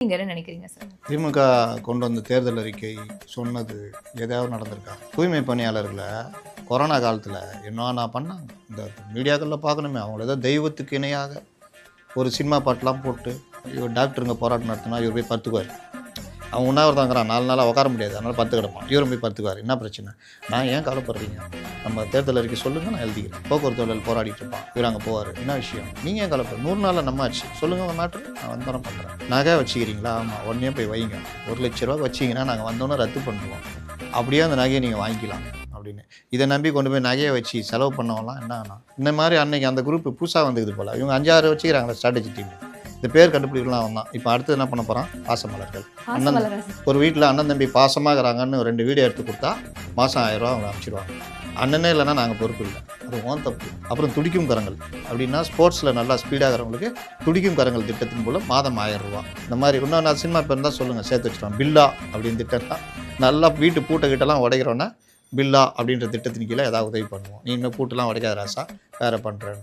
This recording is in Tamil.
நீங்க என்ன நினைக்கிறீங்க சார்? திமுக கொண்டு வந்த தேர்தல் அறிக்கை சொன்னது எதாவது நடந்திருக்கா? தூய்மை பணியாளர்களை கொரோனா காலத்தில் என்ன பண்ணாங்க? இந்த மீடியாக்களில் பார்க்கணுமே, அவங்கள ஏதோ தெய்வத்துக்கு இணையாக ஒரு சினிமா பாட்டெலாம் போட்டு இவர் டாக்டருங்க போராட்டம் நடத்தினா இவர் போய் படுத்துக்குவார். அவன் உண்ணாவிரதாங்கிறான், 4 நாளாக உட்கார முடியாது, அதனால் படுத்து கிடப்பான். இவரும் போய் படுத்துக்குவார். என்ன பிரச்சனை? நான் ஏன் கவலைப்படுறீங்க? நம்ம தேர்தல் அறிக்கை சொல்லுங்கள், நான் எழுதிக்கிறேன். போக்குவரத்து தொழில் போராடிட்டு இருப்பான், இவர் அங்கே போவார். என்ன விஷயம்? நீங்கள் ஏன் கவலைப்படுற? 100 நாளில் நம்ம ஆச்சு சொல்லுங்கள், உங்கள் மேட்ரு நான் வந்தோன்னே பண்ணுறேன். நகை வச்சுக்கிறீங்களா? ஆமாம், உடனே போய் வைங்க. 1 லட்ச ரூபா வச்சிங்கன்னா நாங்கள் வந்தோன்னே ரத்து பண்ணுவோம், அப்படியே அந்த நகையை நீங்கள் வாங்கிக்கலாம் அப்படின்னு. இதை நம்பி கொண்டு போய் நகையை வச்சு செலவு பண்ணவங்களாம் என்ன ஆனா இந்த மாதிரி அன்னைக்கு அந்த குரூப் புதுசாக வந்துக்குது போல். இவங்க 5-6 வச்சுக்கிறாங்களே ஸ்ட்ராட்டஜி டீம். இந்த பேர் கண்டுபிடிக்கலாம் அவன் தான். இப்போ அடுத்து என்ன பண்ண போகிறான்? பாசமலர்கள். அண்ணன் ஒரு வீட்டில் அண்ணன் தம்பி பாசமாகறாங்கன்னு 2 வீடியோ எடுத்து கொடுத்தா மாதம் 1000 ரூபா அவங்க அனுப்பிச்சிடுவாங்க. அண்ணனே இல்லைன்னா நாங்கள் பொறுப்பு இல்லை, அது ஓன் தப்பு. அப்புறம் துடிக்கும் கரங்கள் அப்படின்னா ஸ்போர்ட்ஸில் நல்லா ஸ்பீடாகிறவங்களுக்கு துடிக்கும் கரங்கள் திட்டத்தின் மூலம் மாதம் 1000 ரூபா. இந்த மாதிரி இன்னும் நான் சினிமா பேர் இருந்தால் சொல்லுங்கள், சேர்த்து வச்சுருவோம். பில்லா அப்படின்னு திட்டம்னா நல்லா வீட்டு பூட்டை உடைக்கிறோன்னா பில்லா அப்படின்ற திட்டத்தின் கீழே ஏதாவது உதவி பண்ணுவோம். நீ இன்னும் பூட்டெல்லாம் உடைக்காத ராசா, வேறு பண்ணுறேன்னு.